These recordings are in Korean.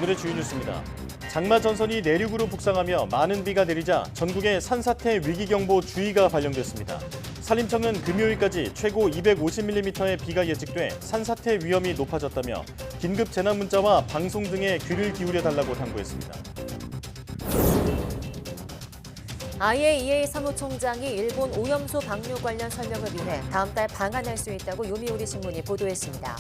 오늘의 주요 뉴스입니다. 장마 전선이 내륙으로 북상하며 많은 비가 내리자 전국에 산사태 위기경보 주의가 발령됐습니다. 산림청은 금요일까지 최고 250mm의 비가 예측돼 산사태 위험이 높아졌다며 긴급 재난 문자와 방송 등에 귀를 기울여 달라고 당부했습니다. IAEA 사무총장이 일본 오염수 방류 관련 설명을 위해 다음 달 방한할 수 있다고 요미우리 신문이 보도했습니다.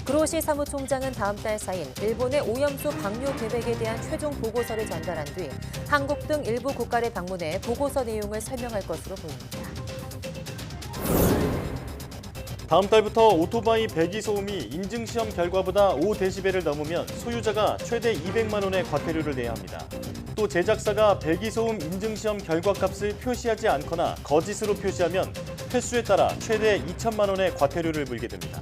그로시 사무총장은 다음 달 4일 일본의 오염수 방류 계획에 대한 최종 보고서를 전달한 뒤 한국 등 일부 국가를 방문해 보고서 내용을 설명할 것으로 보입니다. 다음 달부터 오토바이 배기 소음이 인증시험 결과보다 5dB를 넘으면 소유자가 최대 200만 원의 과태료를 내야 합니다. 또 제작사가 배기소음 인증시험 결과값을 표시하지 않거나 거짓으로 표시하면 횟수에 따라 최대 2천만 원의 과태료를 물게 됩니다.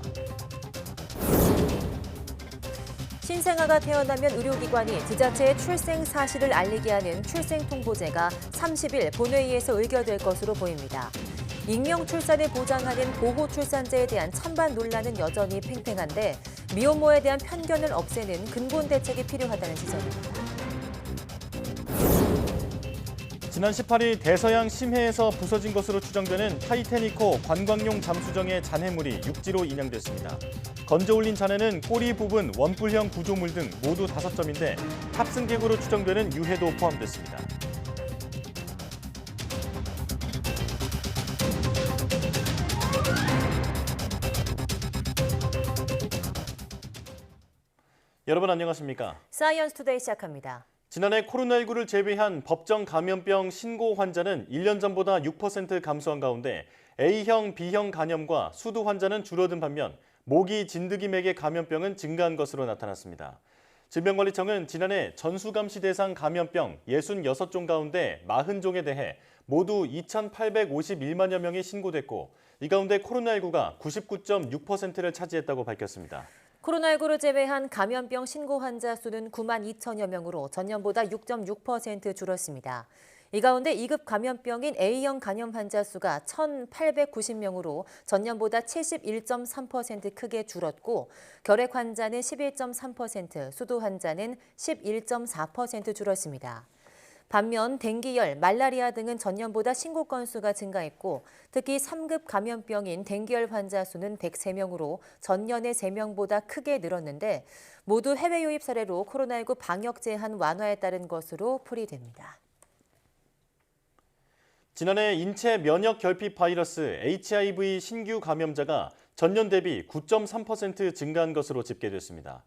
신생아가 태어나면 의료기관이 지자체에 출생 사실을 알리게 하는 출생통보제가 30일 본회의에서 의결될 것으로 보입니다. 익명 출산을 보장하는 보호출산제에 대한 찬반 논란은 여전히 팽팽한데 미혼모에 대한 편견을 없애는 근본 대책이 필요하다는 지적입니다. 지난 18일 대서양 심해에서 부서진 것으로 추정되는 타이타닉호 관광용 잠수정의 잔해물이 육지로 인양됐습니다. 건져 올린 잔해는 꼬리 부분 원뿔형 구조물 등 모두 5점인데 탑승객으로 추정되는 유해도 포함됐습니다. 여러분 안녕하십니까? 사이언스 투데이 시작합니다. 지난해 코로나19를 제외한 법정 감염병 신고 환자는 1년 전보다 6% 감소한 가운데 A형, B형 간염과 수두 환자는 줄어든 반면 모기, 진드기 맥의 감염병은 증가한 것으로 나타났습니다. 질병관리청은 지난해 전수감시 대상 감염병 66종 가운데 40종에 대해 모두 2,851만여 명이 신고됐고 이 가운데 코로나19가 99.6%를 차지했다고 밝혔습니다. 코로나19를 제외한 감염병 신고 환자 수는 9만 2천여 명으로 전년보다 6.6% 줄었습니다. 이 가운데 2급 감염병인 A형 간염 환자 수가 1,890명으로 전년보다 71.3% 크게 줄었고 결핵 환자는 11.3%, 수두 환자는 11.4% 줄었습니다. 반면 댕기열, 말라리아 등은 전년보다 신고 건수가 증가했고 특히 3급 감염병인 댕기열 환자 수는 103명으로 전년의 3명보다 크게 늘었는데 모두 해외 유입 사례로 코로나19 방역 제한 완화에 따른 것으로 풀이됩니다. 지난해 인체 면역 결핍 바이러스 HIV 신규 감염자가 전년 대비 9.3% 증가한 것으로 집계됐습니다.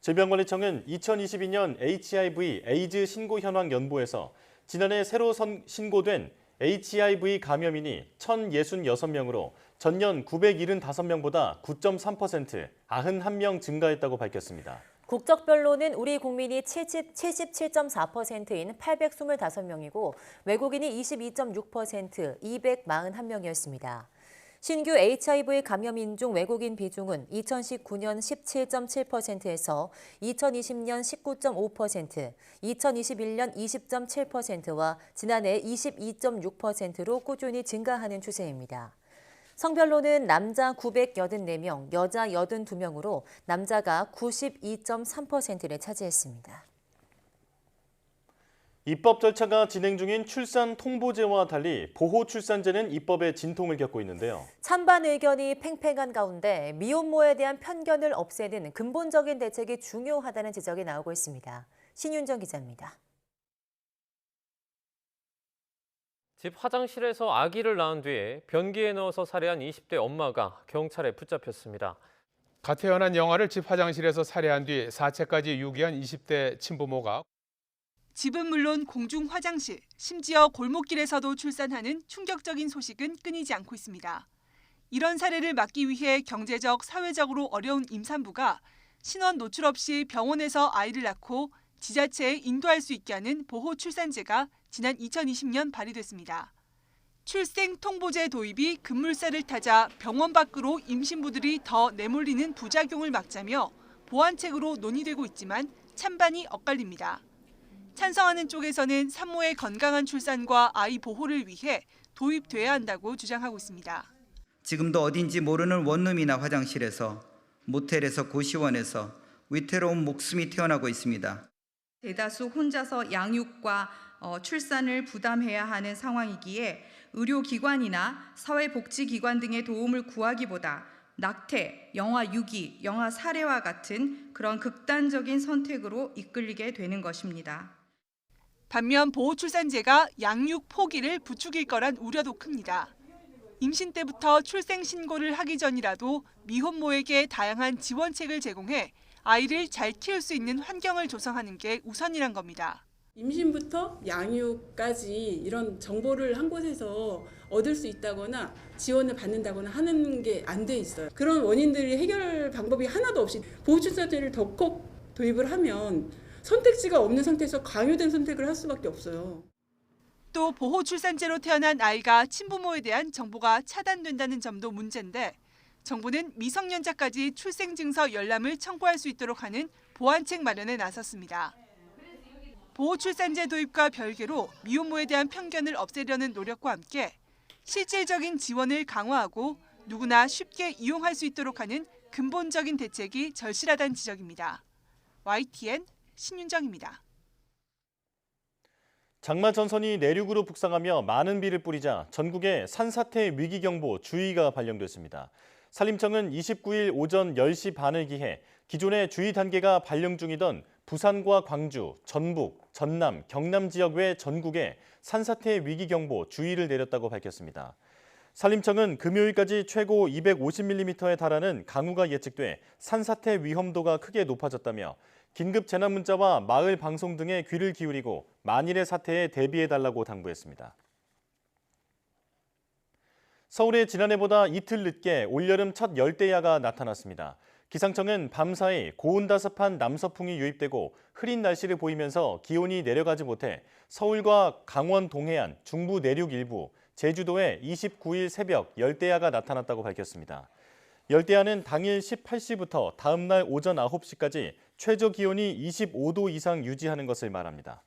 질병관리청은 2022년 HIV 에이즈 신고 현황 연보에서 지난해 새로 신고된 HIV 감염인이 1,066명으로 전년 975명보다 9.3%, 91명 증가했다고 밝혔습니다. 국적별로는 우리 국민이 77.4%인 825명이고 외국인이 22.6%, 241명이었습니다. 신규 HIV 감염인 중 외국인 비중은 2019년 17.7%에서 2020년 19.5%, 2021년 20.7%와 지난해 22.6%로 꾸준히 증가하는 추세입니다. 성별로는 남자 984명, 여자 82명으로 남자가 92.3%를 차지했습니다. 입법 절차가 진행 중인 출산 통보제와 달리 보호출산제는 입법에 진통을 겪고 있는데요. 찬반 의견이 팽팽한 가운데 미혼모에 대한 편견을 없애는 근본적인 대책이 중요하다는 지적이 나오고 있습니다. 신윤정 기자입니다. 집 화장실에서 아기를 낳은 뒤에 변기에 넣어서 살해한 20대 엄마가 경찰에 붙잡혔습니다. 갓 태어난 영아를 집 화장실에서 살해한 뒤 사체까지 유기한 20대 친부모가 집은 물론 공중 화장실, 심지어 골목길에서도 출산하는 충격적인 소식은 끊이지 않고 있습니다. 이런 사례를 막기 위해 경제적, 사회적으로 어려운 임산부가 신원 노출 없이 병원에서 아이를 낳고 지자체에 인도할 수 있게 하는 보호출산제가 지난 2020년 발의됐습니다. 출생통보제 도입이 급물살을 타자 병원 밖으로 임신부들이 더 내몰리는 부작용을 막자며 보완책으로 논의되고 있지만 찬반이 엇갈립니다. 찬성하는 쪽에서는 산모의 건강한 출산과 아이 보호를 위해 도입돼야 한다고 주장하고 있습니다. 지금도 어딘지 모르는 원룸이나 화장실에서, 모텔에서, 고시원에서 위태로운 목숨이 태어나고 있습니다. 대다수 혼자서 양육과 출산을 부담해야 하는 상황이기에 의료기관이나 사회복지기관 등의 도움을 구하기보다 낙태, 영아 유기, 영아 살해와 같은 그런 극단적인 선택으로 이끌리게 되는 것입니다. 반면 보호출산제가 양육 포기를 부추길 거란 우려도 큽니다. 임신 때부터 출생 신고를 하기 전이라도 미혼모에게 다양한 지원책을 제공해 아이를 잘 키울 수 있는 환경을 조성하는 게 우선이란 겁니다. 임신부터 양육까지 이런 정보를 한 곳에서 얻을 수 있다거나 지원을 받는다거나 하는 게 안 돼 있어요. 그런 원인들이 해결 방법이 하나도 없이 보호출산제를 덜컥 도입을 하면 선택지가 없는 상태에서 강요된 선택을 할 수밖에 없어요. 또 보호출산제로 태어난 아이가 친부모에 대한 정보가 차단된다는 점도 문제인데 정부는 미성년자까지 출생증서 열람을 청구할 수 있도록 하는 보완책 마련에 나섰습니다. 보호출산제 도입과 별개로 미혼모에 대한 편견을 없애려는 노력과 함께 실질적인 지원을 강화하고 누구나 쉽게 이용할 수 있도록 하는 근본적인 대책이 절실하다는 지적입니다. YTN 신윤정입니다. 장마 전선이 내륙으로 북상하며 많은 비를 뿌리자 전국에 산사태 위기경보 주의가 발령됐습니다. 산림청은 29일 오전 10시 반을 기해 기존의 주의 단계가 발령 중이던 부산과 광주, 전북, 전남, 경남 지역 외 전국에 산사태 위기경보 주의를 내렸다고 밝혔습니다. 산림청은 금요일까지 최고 250mm에 달하는 강우가 예측돼 산사태 위험도가 크게 높아졌다며 긴급 재난 문자와 마을 방송 등에 귀를 기울이고 만일의 사태에 대비해달라고 당부했습니다. 서울에 지난해보다 이틀 늦게 올여름 첫 열대야가 나타났습니다. 기상청은 밤사이 고온다습한 남서풍이 유입되고 흐린 날씨를 보이면서 기온이 내려가지 못해 서울과 강원 동해안, 중부 내륙 일부, 제주도에 29일 새벽 열대야가 나타났다고 밝혔습니다. 열대야는 당일 18시부터 다음 날 오전 9시까지 최저 기온이 25도 이상 유지하는 것을 말합니다.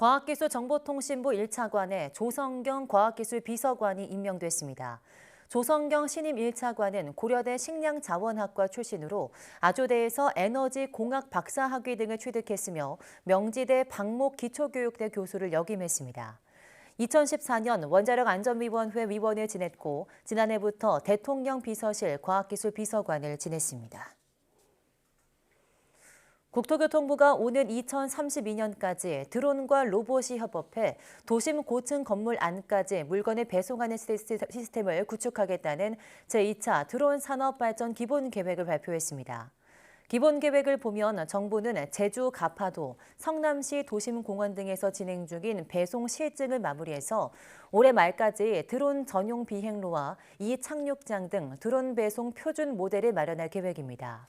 과학기술정보통신부 1차관에 조성경 과학기술비서관이 임명됐습니다. 조성경 신임 1차관은 고려대 식량자원학과 출신으로 아조대에서 에너지공학 박사학위 등을 취득했으며 명지대 박목기초교육대 교수를 역임했습니다. 2014년 원자력안전위원회 위원을 지냈고 지난해부터 대통령 비서실 과학기술비서관을 지냈습니다. 국토교통부가 오는 2032년까지 드론과 로봇이 협업해 도심 고층 건물 안까지 물건을 배송하는 시스템을 구축하겠다는 제2차 드론 산업발전 기본계획을 발표했습니다. 기본계획을 보면 정부는 제주 가파도, 성남시 도심공원 등에서 진행 중인 배송 실증을 마무리해서 올해 말까지 드론 전용 비행로와 이착륙장 등 드론 배송 표준 모델을 마련할 계획입니다.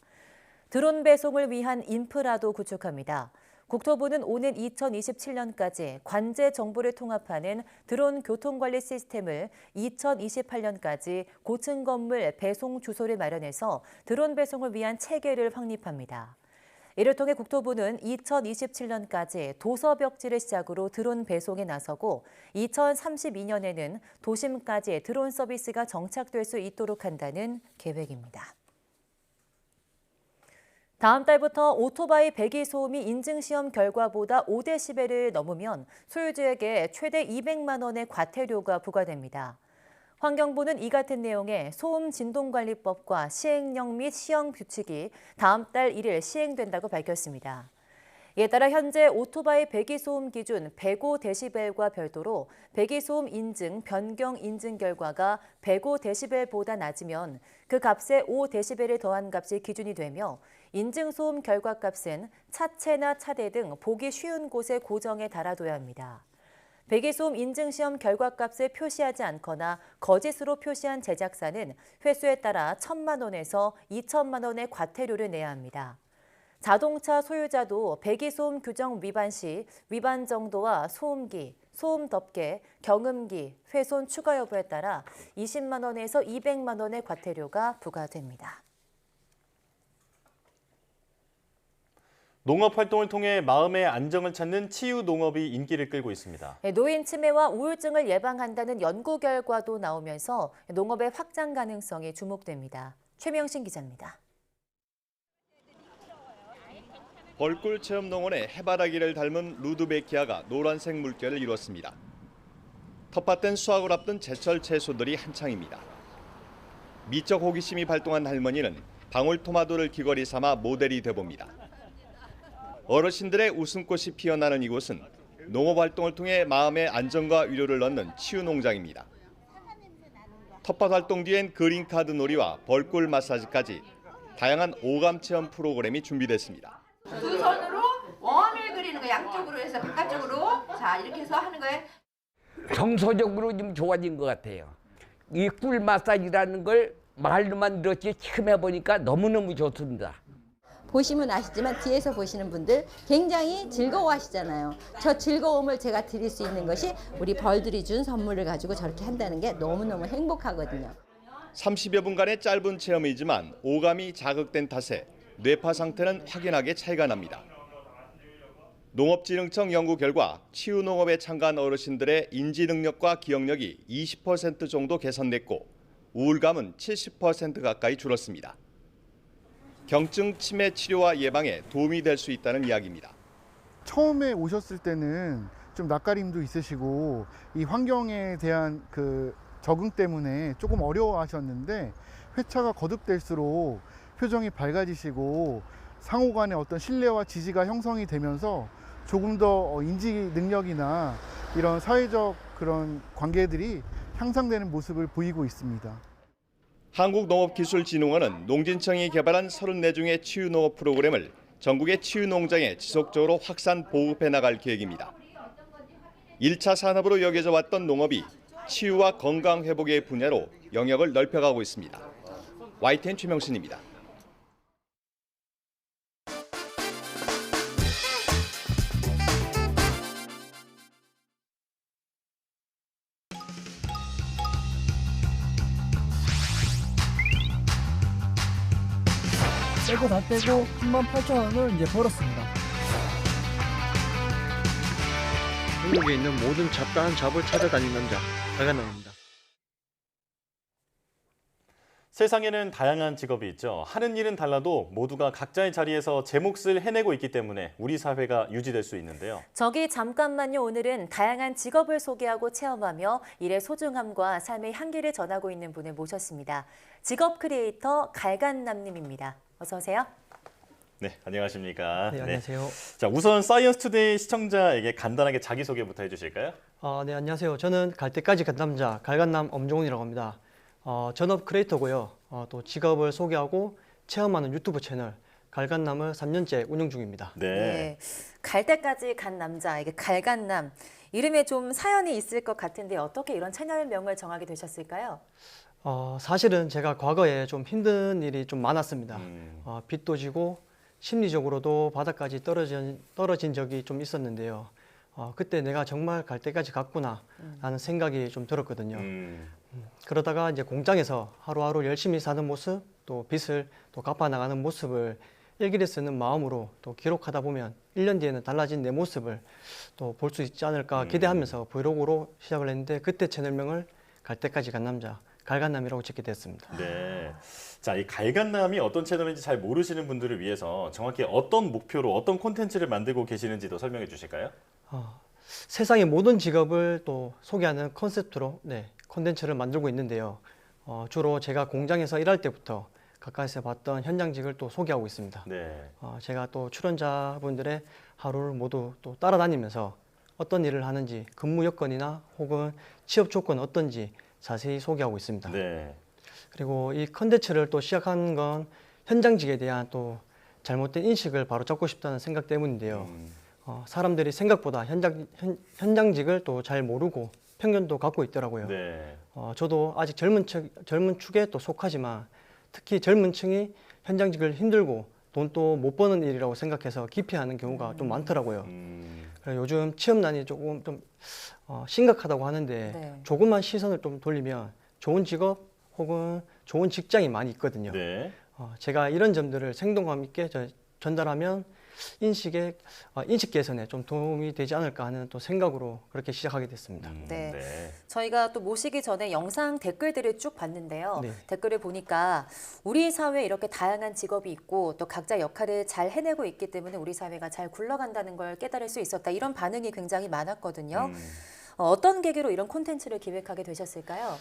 드론 배송을 위한 인프라도 구축합니다. 국토부는 오는 2027년까지 관제 정보를 통합하는 드론 교통관리 시스템을 2028년까지 고층 건물 배송 주소를 마련해서 드론 배송을 위한 체계를 확립합니다. 이를 통해 국토부는 2027년까지 도서벽지를 시작으로 드론 배송에 나서고 2032년에는 도심까지 드론 서비스가 정착될 수 있도록 한다는 계획입니다. 다음 달부터 오토바이 배기 소음이 인증시험 결과보다 5데시벨을 넘으면 소유주에게 최대 200만 원의 과태료가 부과됩니다. 환경부는 이 같은 내용의 소음 진동관리법과 시행령 및 시행 규칙이 다음 달 1일 시행된다고 밝혔습니다. 이에 따라 현재 오토바이 배기소음 기준 105데시벨과 별도로 배기소음 인증 변경 인증 결과가 105데시벨보다 낮으면 그 값에 5데시벨을 더한 값이 기준이 되며 인증소음 결과값은 차체나 차대 등 보기 쉬운 곳에 고정해 달아둬야 합니다. 배기소음 인증시험 결과값을 표시하지 않거나 거짓으로 표시한 제작사는 횟수에 따라 1,000만 원에서 2천만 원의 과태료를 내야 합니다. 자동차 소유자도 배기소음 규정 위반 시 위반 정도와 소음기, 소음 덮개, 경음기, 훼손 추가 여부에 따라 20만 원에서 200만 원의 과태료가 부과됩니다. 농업 활동을 통해 마음의 안정을 찾는 치유 농업이 인기를 끌고 있습니다. 노인 치매와 우울증을 예방한다는 연구 결과도 나오면서 농업의 확장 가능성이 주목됩니다. 최명신 기자입니다. 벌꿀 체험농원의 해바라기를 닮은 루드베키아가 노란색 물결을 이뤘습니다. 텃밭된 수확을 앞둔 제철 채소들이 한창입니다. 미적 호기심이 발동한 할머니는 방울토마토를 귀걸이 삼아 모델이 돼봅니다. 어르신들의 웃음꽃이 피어나는 이곳은 농업활동을 통해 마음의 안정과 위로를 넣는 치유농장입니다. 텃밭 활동 뒤엔 그린카드 놀이와 벌꿀 마사지까지 다양한 오감 체험 프로그램이 준비됐습니다. 두 손으로 원을 그리는 거 양쪽으로 해서 바깥쪽으로 자 이렇게 해서 하는 거예요. 정서적으로 좀 좋아진 것 같아요. 이 꿀 마사지라는 걸 말로만 들었지 처음 해보니까 너무너무 좋습니다. 보시면 아시지만 뒤에서 보시는 분들 굉장히 즐거워하시잖아요. 저 즐거움을 제가 드릴 수 있는 것이 우리 벌들이 준 선물을 가지고 저렇게 한다는 게 너무너무 행복하거든요. 30여 분간의 짧은 체험이지만 오감이 자극된 탓에 뇌파 상태는 확연하게 차이가 납니다. 농업진흥청 연구 결과 치유농업에 참가한 어르신들의 인지 능력과 기억력이 20% 정도 개선됐고 우울감은 70% 가까이 줄었습니다. 경증 치매 치료와 예방에 도움이 될 수 있다는 이야기입니다. 처음에 오셨을 때는 좀 낯가림도 있으시고 이 환경에 대한 그 적응 때문에 조금 어려워하셨는데 회차가 거듭될수록 표정이 밝아지시고 상호 간의 어떤 신뢰와 지지가 형성이 되면서 조금 더 인지 능력이나 이런 사회적 그런 관계들이 향상되는 모습을 보이고 있습니다. 한국농업기술진흥원은 농진청이 개발한 34종의 치유농업 프로그램을 전국의 치유농장에 지속적으로 확산 보급해 나갈 계획입니다. 1차 산업으로 여겨져 왔던 농업이 치유와 건강 회복의 분야로 영역을 넓혀가고 있습니다. YTN 최명신입니다. 빼고 다 빼고 38,000원을 이제 벌었습니다. 한국에 있는 모든 잡다한 잡을 찾아다니는 남자, 갈간남입니다. 세상에는 다양한 직업이 있죠. 하는 일은 달라도 모두가 각자의 자리에서 제 몫을 해내고 있기 때문에 우리 사회가 유지될 수 있는데요. 저기 잠깐만요. 오늘은 다양한 직업을 소개하고 체험하며 일의 소중함과 삶의 향기를 전하고 있는 분을 모셨습니다. 직업 크리에이터 갈간남님입니다. 어서 오세요. 네, 안녕하십니까. 네, 안녕하세요. 자, 우선 사이언스 투데이 시청자에게 간단하게 자기소개부터 해주실까요? 네, 안녕하세요. 저는 갈 때까지 간 남자 갈간남 엄종훈이라고 합니다. 전업 크리에이터고요. 또 직업을 소개하고 체험하는 유튜브 채널 갈간남을 3년째 운영 중입니다. 네. 갈 때까지 간 남자, 이게 갈간남. 이름에 좀 사연이 있을 것 같은데 어떻게 이런 채널명을 정하게 되셨을까요? 사실은 제가 과거에 좀 힘든 일이 좀 많았습니다. 빚도 지고 심리적으로도 바닥까지 떨어진 적이 좀 있었는데요. 그때 내가 정말 갈 때까지 갔구나 라는 생각이 좀 들었거든요. 그러다가 이제 공장에서 하루하루 열심히 사는 모습, 또 빚을 또 갚아나가는 모습을 일기를 쓰는 마음으로 또 기록하다 보면 1년 뒤에는 달라진 내 모습을 또 볼 수 있지 않을까 기대하면서 브이로그로 시작을 했는데 그때 채널명을 갈 때까지 간 남자, 갈간남이라고 짓게 됐습니다. 네. 자, 이 갈간남이 어떤 채널인지 잘 모르시는 분들을 위해서 정확히 어떤 목표로 어떤 콘텐츠를 만들고 계시는지도 설명해 주실까요? 세상의 모든 직업을 또 소개하는 컨셉트로 콘텐츠를 만들고 있는데요. 주로 제가 공장에서 일할 때부터 가까이서 봤던 현장직을 또 소개하고 있습니다. 네. 제가 또 출연자분들의 하루를 모두 또 따라다니면서 어떤 일을 하는지, 근무 여건이나 혹은 취업 조건 어떤지 자세히 소개하고 있습니다. 네. 그리고 이 컨텐츠를 또 시작한 건 현장직에 대한 또 잘못된 인식을 바로 잡고 싶다는 생각 때문인데요. 사람들이 생각보다 현장직을 또 잘 모르고 편견도 갖고 있더라고요. 네. 저도 아직 젊은 축에 또 속하지만 특히 젊은 층이 현장직을 힘들고 돈 또 못 버는 일이라고 생각해서 기피하는 경우가 좀 많더라고요. 그래서 요즘 취업난이 조금 좀 심각하다고 하는데 네. 조금만 시선을 좀 돌리면 좋은 직업 혹은 좋은 직장이 많이 있거든요. 네. 제가 이런 점들을 생동감 있게 전달하면 인식 개선에 좀 도움이 되지 않을까 하는 또 생각으로 그렇게 시작하게 됐습니다. 네. 저희가 또 모시기 전에 영상 댓글들을 쭉 봤는데요. 네. 댓글을 보니까 우리 사회에 이렇게 다양한 직업이 있고 또 각자 역할을 잘 해내고 있기 때문에 우리 사회가 잘 굴러간다는 걸 깨달을 수 있었다. 이런 반응이 굉장히 많았거든요. 어떤 계기로 이런 콘텐츠를 기획하게 되셨을까요?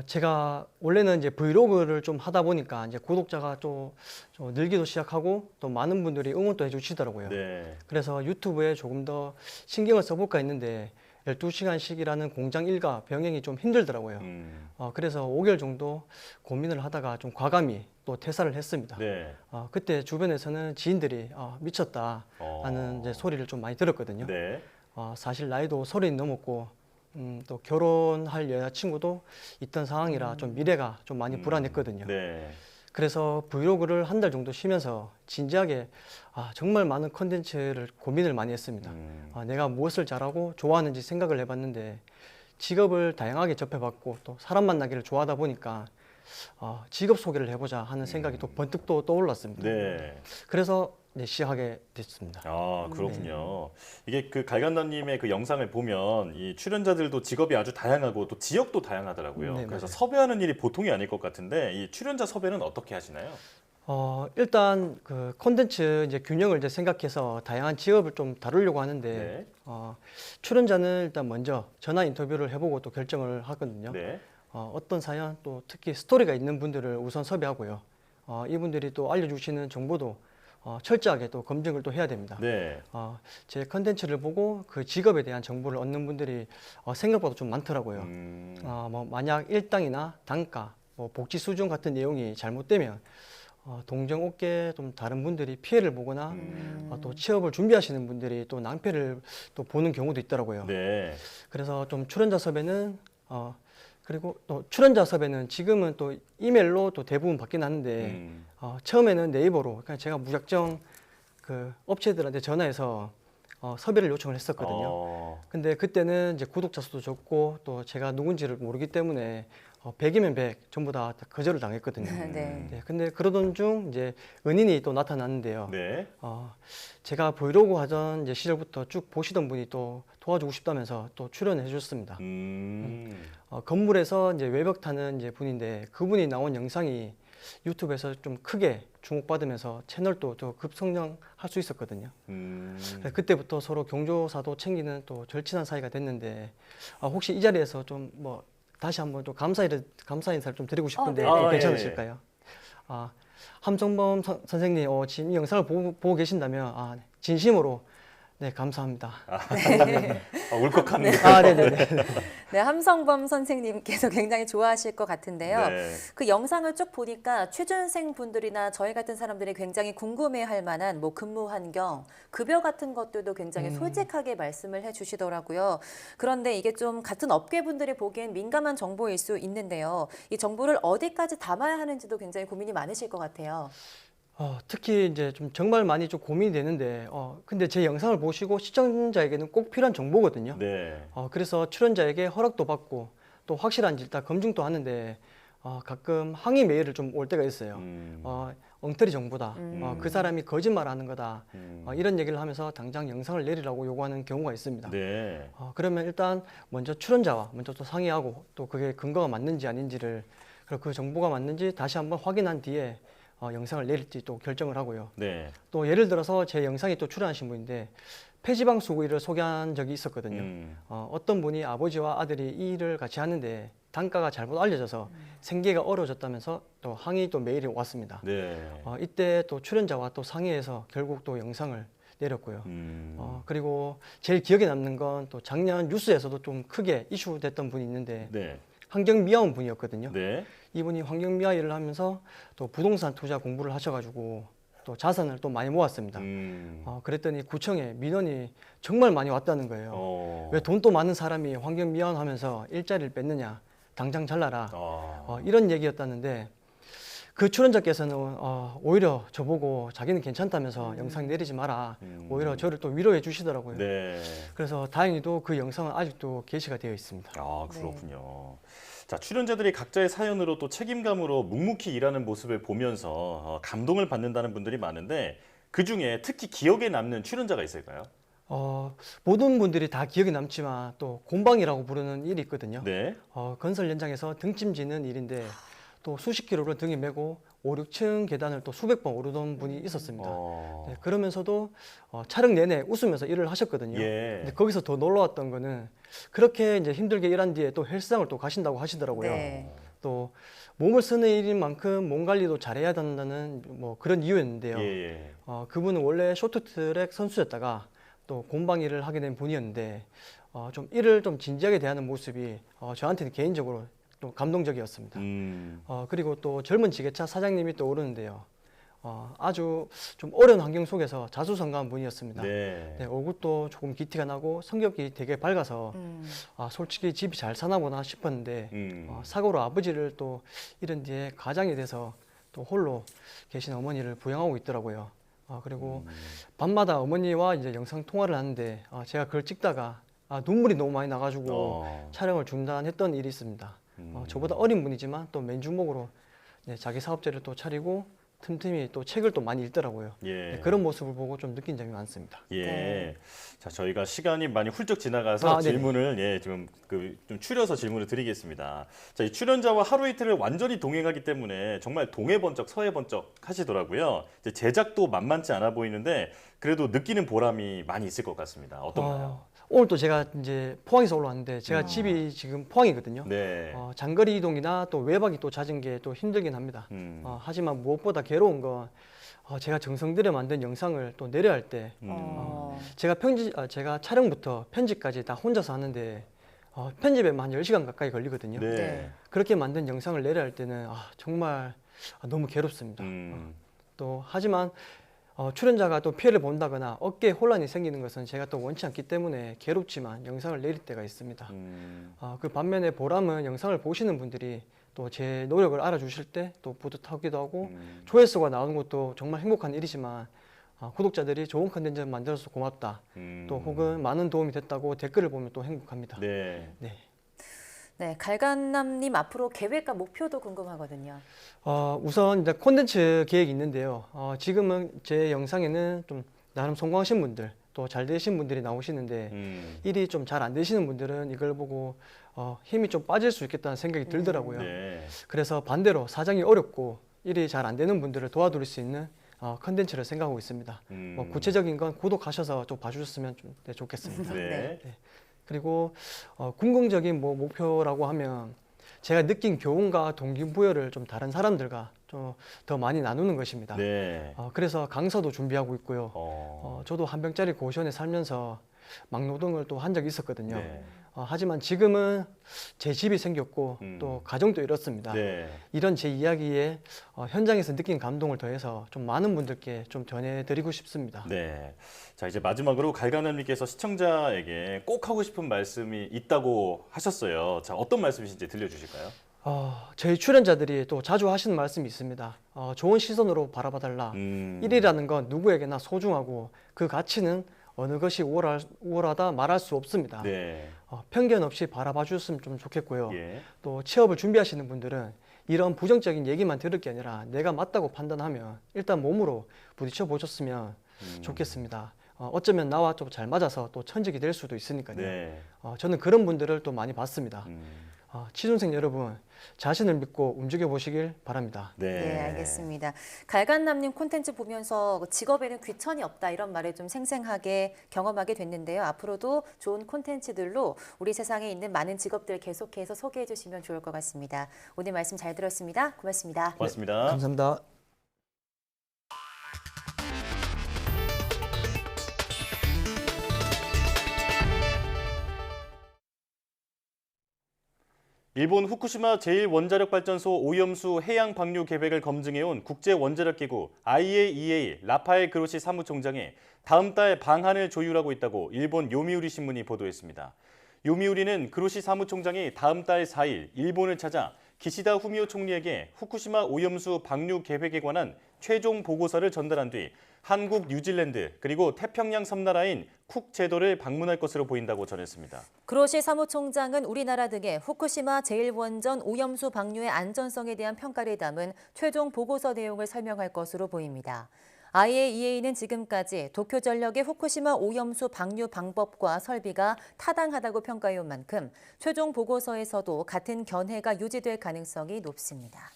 제가 원래는 이제 브이로그를 좀 하다 보니까 이제 구독자가 좀 늘기도 시작하고 또 많은 분들이 응원도 해주시더라고요. 네. 그래서 유튜브에 조금 더 신경을 써볼까 했는데 12시간씩이라는 공장 일과 병행이 좀 힘들더라고요. 그래서 5개월 정도 고민을 하다가 좀 과감히 또 퇴사를 했습니다. 네. 그때 주변에서는 지인들이 미쳤다 하는 이제 소리를 좀 많이 들었거든요. 네. 사실 나이도 30이 넘었고 또 결혼할 여자친구도 있던 상황이라 좀 미래가 좀 많이 불안했거든요. 네. 그래서 브이로그를 한 달 정도 쉬면서 진지하게 정말 많은 컨텐츠를 고민을 많이 했습니다. 내가 무엇을 잘하고 좋아하는지 생각을 해봤는데 직업을 다양하게 접해봤고 또 사람 만나기를 좋아하다 보니까 직업 소개를 해보자 하는 생각이 또 번뜩 또 떠올랐습니다. 네. 그래서 시작하게 됐습니다. 그렇군요. 이게 그 갈간다님의 그 영상을 보면 이 출연자들도 직업이 아주 다양하고 또 지역도 다양하더라고요. 네, 그래서 맞아요. 섭외하는 일이 보통이 아닐 것 같은데 이 출연자 섭외는 어떻게 하시나요? 일단 그 콘텐츠 이제 균형을 이제 생각해서 다양한 직업을 좀 다루려고 하는데 네. 출연자는 일단 먼저 전화 인터뷰를 해보고 또 결정을 하거든요. 네. 어떤 사연 또 특히 스토리가 있는 분들을 우선 섭외하고요. 이분들이 또 알려주시는 정보도 철저하게 또 검증을 또 해야 됩니다. 네. 제 컨텐츠를 보고 그 직업에 대한 정보를 얻는 분들이 생각보다 좀 많더라고요. 뭐 만약 일당이나 단가, 뭐 복지 수준 같은 내용이 잘못되면 동정 업계 좀 다른 분들이 피해를 보거나 또 취업을 준비하시는 분들이 또 낭패를 또 보는 경우도 있더라고요. 네. 그래서 좀 출연자 섭외는 그리고 또 출연자 섭외는 지금은 또 이메일로 또 대부분 받긴 하는데 처음에는 네이버로 그냥 제가 무작정 그 업체들한테 전화해서 섭외를 요청을 했었거든요. 근데 그때는 이제 구독자 수도 적고 또 제가 누군지를 모르기 때문에 100이면 100 전부 다 거절을 당했거든요. 네. 근데 그러던 중 이제 은인이 또 나타났는데요. 네. 제가 브이로그 하던 이제 시절부터 쭉 보시던 분이 또 도와주고 싶다면서 또 출연해 주셨습니다. 건물에서 이제 외벽 타는 이제 분인데 그분이 나온 영상이 유튜브에서 좀 크게 주목받으면서 채널도 또 급성장할 수 있었거든요. 그때부터 서로 경조사도 챙기는 또 절친한 사이가 됐는데 혹시 이 자리에서 좀 뭐 다시 한번 좀 감사 인사를 좀 드리고 싶은데 괜찮으실까요? 함성범 선생님 지금 이 영상을 보고 계신다면 진심으로 네, 감사합니다. 울컥합니다. 네네네. 네, 함성범 선생님께서 굉장히 좋아하실 것 같은데요. 네. 그 영상을 쭉 보니까 취준생 분들이나 저희 같은 사람들이 굉장히 궁금해할 만한 뭐 근무 환경, 급여 같은 것들도 굉장히 솔직하게 말씀을 해주시더라고요. 그런데 이게 좀 같은 업계 분들이 보기엔 민감한 정보일 수 있는데요. 이 정보를 어디까지 담아야 하는지도 굉장히 고민이 많으실 것 같아요. 특히 이제 좀 정말 많이 좀 고민이 되는데, 근데 제 영상을 보시고 시청자에게는 꼭 필요한 정보거든요. 네. 그래서 출연자에게 허락도 받고 또 확실한지 일단 검증도 하는데, 가끔 항의 메일을 좀 올 때가 있어요. 엉터리 정보다, 그 사람이 거짓말하는 거다, 이런 얘기를 하면서 당장 영상을 내리라고 요구하는 경우가 있습니다. 네. 그러면 일단 먼저 출연자와 먼저 또 상의하고 또 그게 근거가 맞는지 아닌지를 그리고 그 정보가 맞는지 다시 한번 확인한 뒤에 영상을 내릴지 또 결정을 하고요. 네. 또 예를 들어서 제 영상에 또 출연하신 분인데 폐지방수구이를 소개한 적이 있었거든요. 어떤 분이 아버지와 아들이 이 일을 같이 하는데 단가가 잘못 알려져서 생계가 어려워졌다면서 또 항의 또 메일이 왔습니다. 네. 이때 또 출연자와 또 상의해서 결국 또 영상을 내렸고요. 그리고 제일 기억에 남는 건 또 작년 뉴스에서도 좀 크게 이슈됐던 분이 있는데 네. 환경미화원 분이었거든요. 네. 이분이 환경미화 일을 하면서 또 부동산 투자 공부를 하셔가지고 또 자산을 또 많이 모았습니다. 그랬더니 구청에 민원이 정말 많이 왔다는 거예요. 왜 돈도 많은 사람이 환경미화원 하면서 일자리를 뺏느냐, 당장 잘라라, 이런 얘기였다는데 그 출연자께서는 오히려 저보고 자기는 괜찮다면서 영상 내리지 마라, 오히려 저를 또 위로해 주시더라고요. 네. 그래서 다행히도 그 영상은 아직도 게시가 되어 있습니다. 아, 그렇군요. 자, 출연자들이 각자의 사연으로 또 책임감으로 묵묵히 일하는 모습을 보면서 감동을 받는다는 분들이 많은데 그중에 특히 기억에 남는 출연자가 있을까요? 모든 분들이 다 기억에 남지만 또 곰방이라고 부르는 일이 있거든요. 네. 건설 현장에서 등짐지는 일인데 또 수십 킬로를 등에 메고 5, 6층 계단을 또 수백 번 오르던 분이 있었습니다. 네, 그러면서도 촬영 내내 웃으면서 일을 하셨거든요. 예. 근데 거기서 더 놀라웠던 거는 그렇게 이제 힘들게 일한 뒤에 또 헬스장을 또 가신다고 하시더라고요. 네. 또 몸을 쓰는 일인 만큼 몸 관리도 잘해야 된다는 뭐 그런 이유였는데요. 예. 그분은 원래 쇼트트랙 선수였다가 또 곰방 일을 하게 된 분이었는데 좀 일을 좀 진지하게 대하는 모습이 저한테는 개인적으로 좀 감동적이었습니다. 그리고 또 젊은 지게차 사장님이 또 오르는데요. 아주 좀 어려운 환경 속에서 자수성가한 분이었습니다. 네. 네, 얼굴도 조금 기티가 나고 성격이 되게 밝아서 솔직히 집이 잘 사나 보나 싶었는데 사고로 아버지를 또 잃은 뒤에 가장이 돼서 또 홀로 계신 어머니를 부양하고 있더라고요. 그리고 밤마다 어머니와 이제 영상 통화를 하는데 제가 그걸 찍다가 눈물이 너무 많이 나가지고 촬영을 중단했던 일이 있습니다. 저보다 어린 분이지만 또 맨주먹으로 자기 사업체를 또 차리고 틈틈이 또 책을 또 많이 읽더라고요. 예. 네, 그런 모습을 보고 좀 느낀 점이 많습니다. 예. 네. 자, 저희가 시간이 많이 훌쩍 지나가서 네네. 질문을 좀 추려서 질문을 드리겠습니다. 자, 이 출연자와 하루 이틀을 완전히 동행하기 때문에 정말 동해번쩍 서해번쩍 하시더라고요. 이제 제작도 만만치 않아 보이는데 그래도 느끼는 보람이 많이 있을 것 같습니다. 어떤가요? 오늘 또 제가 이제 포항에서 올라왔는데 제가 집이 지금 포항이거든요. 네. 장거리 이동이나 또 외박이 또 잦은 게 또 힘들긴 합니다. 하지만 무엇보다 괴로운 건 제가 정성 들여 만든 영상을 또 내려야 할 때 제가 촬영부터 편집까지 다 혼자서 하는데 편집에만 한 10시간 가까이 걸리거든요. 네. 그렇게 만든 영상을 내려야 할 때는 정말 너무 괴롭습니다. 또 하지만 출연자가 또 피해를 본다거나 어깨에 혼란이 생기는 것은 제가 또 원치 않기 때문에 괴롭지만 영상을 내릴 때가 있습니다. 그 반면에 보람은 영상을 보시는 분들이 또 제 노력을 알아주실 때 또 뿌듯하기도 하고 조회수가 나오는 것도 정말 행복한 일이지만 구독자들이 좋은 컨텐츠를 만들어서 고맙다. 또 혹은 많은 도움이 됐다고 댓글을 보면 또 행복합니다. 네. 네, 갈간남님 앞으로 계획과 목표도 궁금하거든요. 우선 이제 콘텐츠 계획이 있는데요. 지금은 제 영상에는 좀 나름 성공하신 분들, 또 잘 되신 분들이 나오시는데 일이 좀 잘 안 되시는 분들은 이걸 보고 힘이 좀 빠질 수 있겠다는 생각이 들더라고요. 네. 그래서 반대로 사정이 어렵고 일이 잘 안 되는 분들을 도와드릴 수 있는 컨텐츠를 생각하고 있습니다. 뭐 구체적인 건 구독하셔서 좀 봐주셨으면 좀 좋겠습니다. 네. 그리고 궁극적인 뭐 목표라고 하면 제가 느낀 교훈과 동기부여를 좀 다른 사람들과 좀 더 많이 나누는 것입니다. 네. 그래서 강사도 준비하고 있고요. 저도 한 병짜리 고시원에 살면서 막노동을 또 한 적이 있었거든요. 네. 하지만 지금은 제 집이 생겼고 또 가정도 이렇습니다. 네. 이런 제 이야기에 현장에서 느낀 감동을 더해서 좀 많은 분들께 좀 전해드리고 싶습니다. 네. 자, 이제 마지막으로 갈간남님께서 시청자에게 꼭 하고 싶은 말씀이 있다고 하셨어요. 자, 어떤 말씀이신지 들려주실까요? 저희 출연자들이 또 자주 하시는 말씀이 있습니다. 좋은 시선으로 바라봐달라. 일이라는 건 누구에게나 소중하고 그 가치는 어느 것이 우월하다 말할 수 없습니다. 네. 편견 없이 바라봐 주셨으면 좀 좋겠고요. 예. 또 취업을 준비하시는 분들은 이런 부정적인 얘기만 들을 게 아니라 내가 맞다고 판단하면 일단 몸으로 부딪혀 보셨으면 좋겠습니다. 어쩌면 나와 좀 잘 맞아서 또 천직이 될 수도 있으니까요. 네. 저는 그런 분들을 또 많이 봤습니다. 취준생 여러분 자신을 믿고 움직여 보시길 바랍니다. 네, 알겠습니다. 갈간남님 콘텐츠 보면서 직업에는 귀천이 없다 이런 말을 좀 생생하게 경험하게 됐는데요. 앞으로도 좋은 콘텐츠들로 우리 세상에 있는 많은 직업들 계속해서 소개해 주시면 좋을 것 같습니다. 오늘 말씀 잘 들었습니다. 고맙습니다. 고맙습니다. 네, 감사합니다. 일본 후쿠시마 제1원자력발전소 오염수 해양 방류 계획을 검증해온 국제원자력기구 IAEA 라파엘 그로시 사무총장이 다음 달 방한을 조율하고 있다고 일본 요미우리 신문이 보도했습니다. 요미우리는 그로시 사무총장이 다음 달 4일 일본을 찾아 기시다 후미오 총리에게 후쿠시마 오염수 방류 계획에 관한 최종 보고서를 전달한 뒤 한국, 뉴질랜드 그리고 태평양 섬나라인 쿡 제도를 방문할 것으로 보인다고 전했습니다. 그로시 사무총장은 우리나라 등의 후쿠시마 제1원전 오염수 방류의 안전성에 대한 평가를 담은 최종 보고서 내용을 설명할 것으로 보입니다. IAEA는 지금까지 도쿄전력의 후쿠시마 오염수 방류 방법과 설비가 타당하다고 평가해온 만큼 최종 보고서에서도 같은 견해가 유지될 가능성이 높습니다.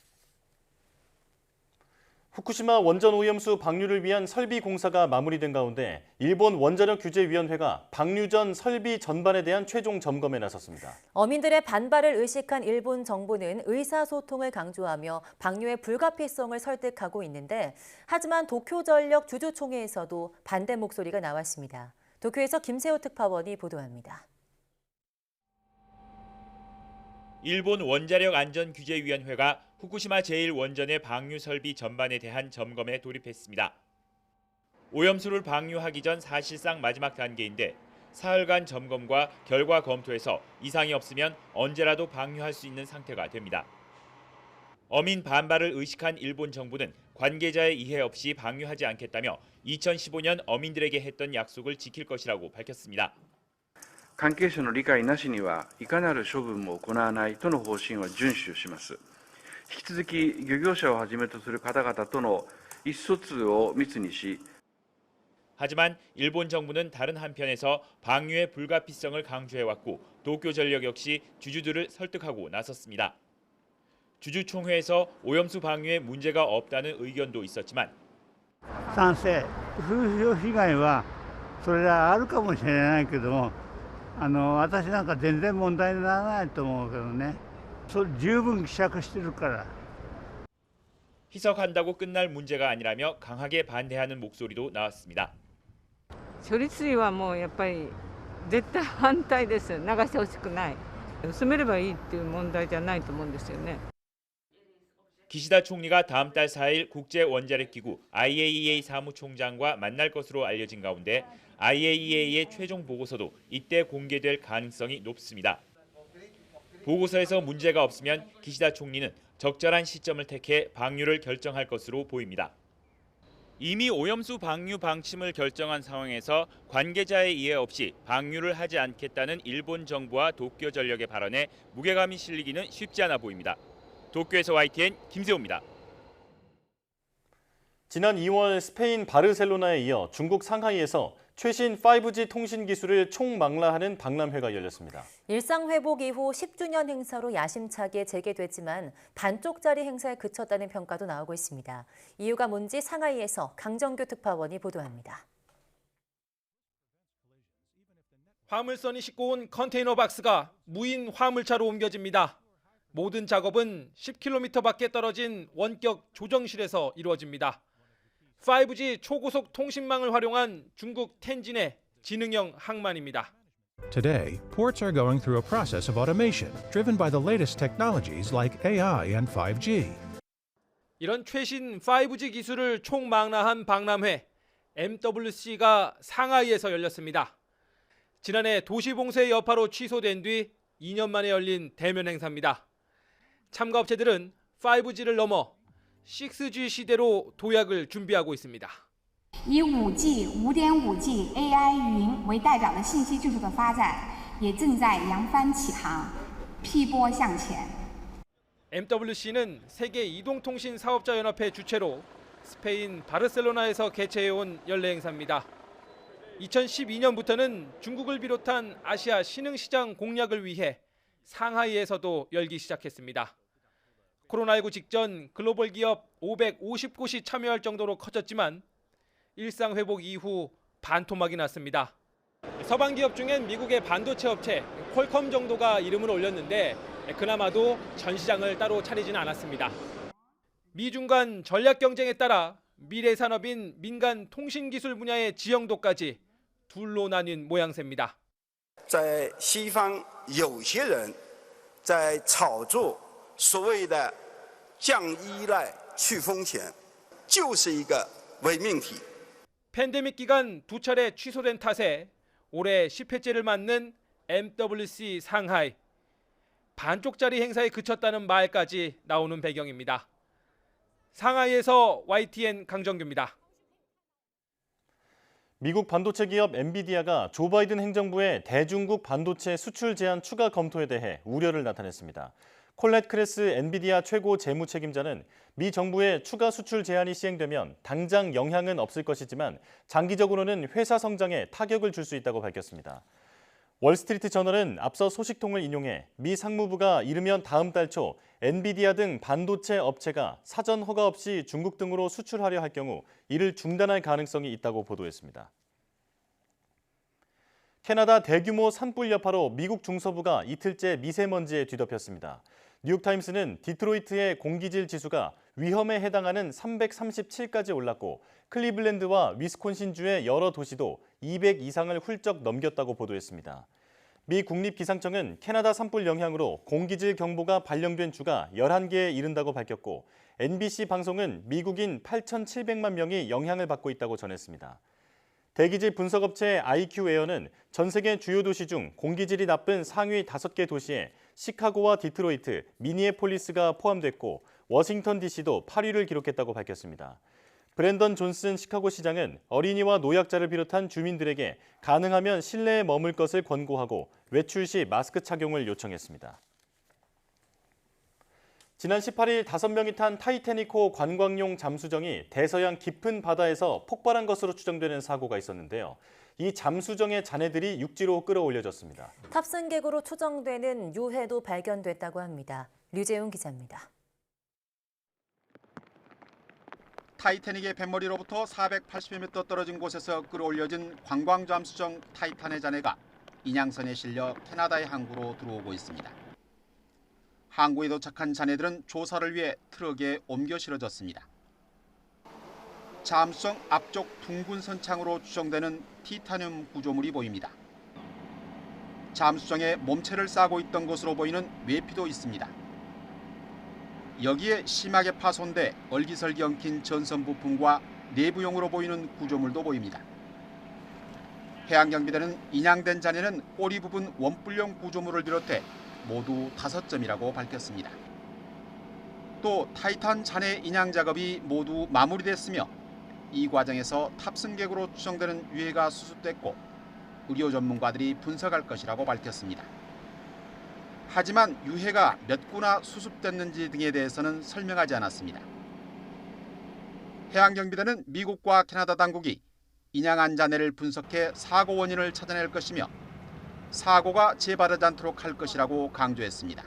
후쿠시마 원전 오염수 방류를 위한 설비 공사가 마무리된 가운데 일본 원자력규제위원회가 방류 전 설비 전반에 대한 최종 점검에 나섰습니다. 어민들의 반발을 의식한 일본 정부는 의사소통을 강조하며 방류의 불가피성을 설득하고 있는데 하지만 도쿄전력 주주총회에서도 반대 목소리가 나왔습니다. 도쿄에서 김세호 특파원이 보도합니다. 일본 원자력안전규제위원회가 후쿠시마 제1원전의 방류 설비 전반에 대한 점검에 돌입했습니다. 오염수를 방류하기 전 사실상 마지막 단계인데 사흘간 점검과 결과 검토에서 이상이 없으면 언제라도 방류할 수 있는 상태가 됩니다. 어민 반발을 의식한 일본 정부는 관계자의 이해 없이 방류하지 않겠다며 2015년 어민들에게 했던 약속을 지킬 것이라고 밝혔습니다. 関係者の理解なしにはいかなる処分も行わないとの方針は遵守します。引き続き漁業者をはじめとする方々との意思疎通を密にし 하지만 일본 정부는 다른 한편에서 방류의 불가피성을 강조해왔고 도쿄전력 역시 주주들을 설득하고 나섰습니다. 주주총회에서 오염수 방류에 문제가 없다는 의견도 있었지만 賛成、風評被害はそれはあるかもしれないけども私なんか全然問題にならないと思うけどね。十分希釈してるから。 희석한다고 끝날 문제가 아니라며 강하게 반대하는 목소리도 나왔습니다. 処理水はもうやっぱり絶対反対です。流してほしくない。薄めればいいっていう問題じゃないと思うんですよね。 기시다 총리가 다음 달 4일 국제원자력기구 IAEA 사무총장과 만날 것으로 알려진 가운데 IAEA의 최종 보고서도 이때 공개될 가능성이 높습니다. 보고서에서 문제가 없으면 기시다 총리는 적절한 시점을 택해 방류를 결정할 것으로 보입니다. 이미 오염수 방류 방침을 결정한 상황에서 관계자의 이해 없이 방류를 하지 않겠다는 일본 정부와 도쿄전력의 발언에 무게감이 실리기는 쉽지 않아 보입니다. 도쿄에서 YTN 김세호입니다. 지난 2월 스페인 바르셀로나에 이어 중국 상하이에서 최신 5G 통신 기술을 총망라하는 박람회가 열렸습니다. 일상 회복 이후 10주년 행사로 야심차게 재개됐지만 반쪽짜리 행사에 그쳤다는 평가도 나오고 있습니다. 이유가 뭔지 상하이에서 강정규 특파원이 보도합니다. 화물선이 싣고 온 컨테이너 박스가 무인 화물차로 옮겨집니다. 모든 작업은 10km 밖에 떨어진 원격 조정실에서 이루어집니다. 5G 초고속 통신망을 활용한 중국 텐진의 지능형 항만입니다. Today, ports are going through a process of automation driven by the latest technologies like AI and 5G. 이런 최신 5G 기술을 총망라한 박람회 MWC가 상하이에서 열렸습니다. 지난해 도시봉쇄의 여파로 취소된 뒤 2년 만에 열린 대면 행사입니다. 참가 업체들은 5G를 넘어 6G 시대로 도약을 준비하고 있습니다. 以 5G、5.5G、 AI 云为代表的信息技术的发展也正在扬帆起航，劈波向前。 MWC는 세계 이동통신 사업자 연합회 주최로 스페인 바르셀로나에서 개최해온 연례 행사입니다. 2012년부터는 중국을 비롯한 아시아 신흥시장 공략을 위해 상하이에서도 열기 시작했습니다. 코로나19 직전 글로벌 기업 550곳이 참여할 정도로 커졌지만 일상 회복 이후 반토막이 났습니다. 서방 기업 중엔 미국의 반도체 업체 퀄컴 정도가 이름을 올렸는데 그나마도 전 시장을 따로 차리지는 않았습니다. 미중 간 전략 경쟁에 따라 미래 산업인 민간 통신 기술 분야의 지형도까지 둘로 나뉜 모양새입니다. 在西方有些人在炒作所谓的降依赖、去风险，就是一个伪命题。 팬데믹 기간 두 차례 취소된 탓에 올해 10회째를 맞는 MWC 상하이. 반쪽짜리 행사에 그쳤다는 말까지 나오는 배경입니다. 상하이에서 YTN 강정규입니다. 미국 반도체 기업 엔비디아가 조 바이든 행정부의 대중국 반도체 수출 제한 추가 검토에 대해 우려를 나타냈습니다. 콜렛 크레스 엔비디아 최고 재무 책임자는 미 정부의 추가 수출 제한이 시행되면 당장 영향은 없을 것이지만 장기적으로는 회사 성장에 타격을 줄 수 있다고 밝혔습니다. 월스트리트 저널은 앞서 소식통을 인용해 미 상무부가 이르면 다음 달 초 엔비디아 등 반도체 업체가 사전 허가 없이 중국 등으로 수출하려 할 경우 이를 중단할 가능성이 있다고 보도했습니다. 캐나다 대규모 산불 여파로 미국 중서부가 이틀째 미세먼지에 뒤덮였습니다. 뉴욕타임스는 디트로이트의 공기질 지수가 위험에 해당하는 337까지 올랐고 클리블랜드와 위스콘신주의 여러 도시도 200 이상을 훌쩍 넘겼다고 보도했습니다. 미 국립기상청은 캐나다 산불 영향으로 공기질 경보가 발령된 주가 11개에 이른다고 밝혔고 NBC 방송은 미국인 8,700만 명이 영향을 받고 있다고 전했습니다. 대기질 분석업체 IQ에어는 전 세계 주요 도시 중 공기질이 나쁜 상위 5개 도시에 시카고와 디트로이트, 미니애폴리스가 포함됐고 워싱턴 DC도 8위를 기록했다고 밝혔습니다. 브랜던 존슨 시카고 시장은 어린이와 노약자를 비롯한 주민들에게 가능하면 실내에 머물 것을 권고하고 외출 시 마스크 착용을 요청했습니다. 지난 18일 5명이 탄 타이타닉호 관광용 잠수정이 대서양 깊은 바다에서 폭발한 것으로 추정되는 사고가 있었는데요. 이 잠수정의 잔해들이 육지로 끌어올려졌습니다. 탑승객으로 추정되는 유해도 발견됐다고 합니다. 류재훈 기자입니다. 타이타닉의 뱃머리로부터 480m 떨어진 곳에서 끌어올려진 관광 잠수정 타이탄의 잔해가 인양선에 실려 캐나다의 항구로 들어오고 있습니다. 항구에 도착한 잔해들은 조사를 위해 트럭에 옮겨 실어졌습니다. 잠수정 앞쪽 둥근 선창으로 추정되는 티타늄 구조물이 보입니다. 잠수정에 몸체를 싸고 있던 것으로 보이는 외피도 있습니다. 여기에 심하게 파손돼 얼기설기 엉킨 전선 부품과 내부용으로 보이는 구조물도 보입니다. 해양경비대는 인양된 잔해는 꼬리 부분 원뿔형 구조물을 비롯해 모두 5점이라고 밝혔습니다. 또 타이탄 잔해 인양 작업이 모두 마무리됐으며 이 과정에서 탑승객으로 추정되는 유해가 수습됐고 의료 전문가들이 분석할 것이라고 밝혔습니다. 하지만 유해가 몇 구나 수습됐는지 등에 대해서는 설명하지 않았습니다. 해양경비대는 미국과 캐나다 당국이 인양한 잔해를 분석해 사고 원인을 찾아낼 것이며 사고가 재발하지 않도록 할 것이라고 강조했습니다.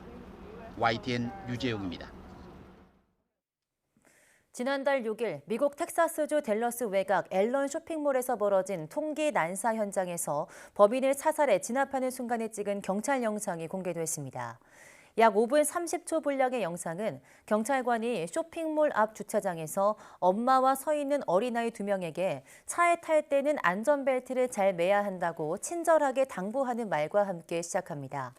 YTN 유재용입니다. 지난달 6일 미국 텍사스주 댈러스 외곽 앨런 쇼핑몰에서 벌어진 통기 난사 현장에서 범인을 사살해 진압하는 순간에 찍은 경찰 영상이 공개됐습니다. 약 5분 30초 분량의 영상은 경찰관이 쇼핑몰 앞 주차장에서 엄마와 서 있는 어린아이 2명에게 차에 탈 때는 안전벨트를 잘 매야 한다고 친절하게 당부하는 말과 함께 시작합니다.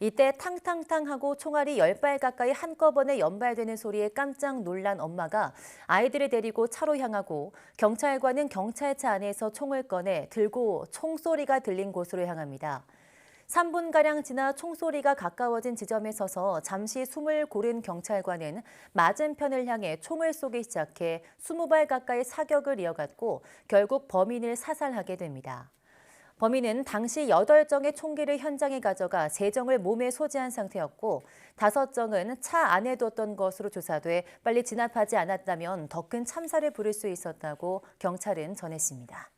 이때 탕탕탕 하고 총알이 10발 가까이 한꺼번에 연발되는 소리에 깜짝 놀란 엄마가 아이들을 데리고 차로 향하고 경찰관은 경찰차 안에서 총을 꺼내 들고 총소리가 들린 곳으로 향합니다. 3분가량 지나 총소리가 가까워진 지점에 서서 잠시 숨을 고른 경찰관은 맞은편을 향해 총을 쏘기 시작해 20발 가까이 사격을 이어갔고 결국 범인을 사살하게 됩니다. 범인은 당시 8정의 총기를 현장에 가져가 3정을 몸에 소지한 상태였고 5정은 차 안에 뒀던 것으로 조사돼 빨리 진압하지 않았다면 더 큰 참사를 부를 수 있었다고 경찰은 전했습니다.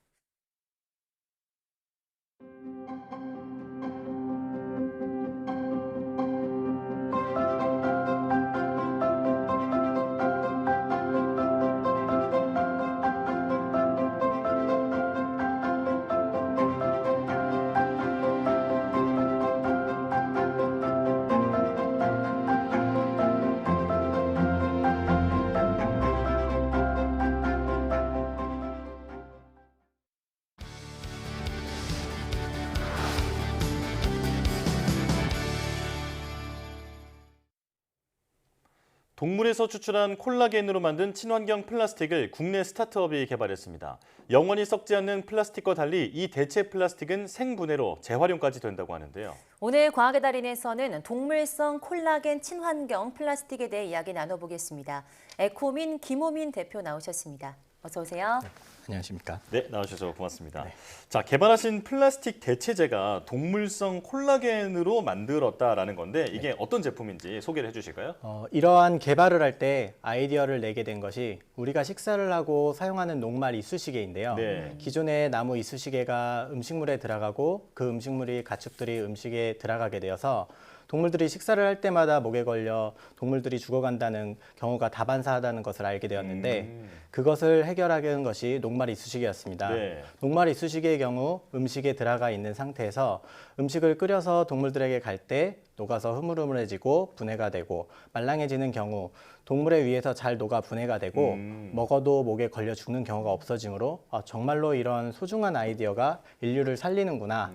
동물에서 추출한 콜라겐으로 만든 친환경 플라스틱을 국내 스타트업이 개발했습니다. 영원히 썩지 않는 플라스틱과 달리 이 대체 플라스틱은 생분해로 재활용까지 된다고 하는데요. 오늘 과학의 달인에서는 동물성 콜라겐 친환경 플라스틱에 대해 이야기 나눠보겠습니다. 에코민 김호민 대표 나오셨습니다. 어서 오세요. 안녕하십니까. 네, 나와주셔서 고맙습니다. 자, 개발하신 플라스틱 대체제가 동물성 콜라겐으로 만들었다라는 건데 이게 어떤 제품인지 소개를 해주실까요? 이러한 개발을 할 때 아이디어를 내게 된 것이 우리가 식사를 하고 사용하는 녹말 이쑤시개인데요. 네. 기존의 나무 이쑤시개가 음식물에 들어가고 그 음식물이 가축들이 음식에 들어가게 되어서 동물들이 식사를 할 때마다 목에 걸려 동물들이 죽어간다는 경우가 다반사하다는 것을 알게 되었는데 그것을 해결하는 것이 녹말 이쑤시개였습니다. 네. 녹말 이쑤시개의 경우 음식에 들어가 있는 상태에서 음식을 끓여서 동물들에게 갈 때 녹아서 흐물흐물해지고 분해가 되고 말랑해지는 경우 동물의 위에서 잘 녹아 분해가 되고 먹어도 목에 걸려 죽는 경우가 없어지므로 정말로 이런 소중한 아이디어가 인류를 살리는구나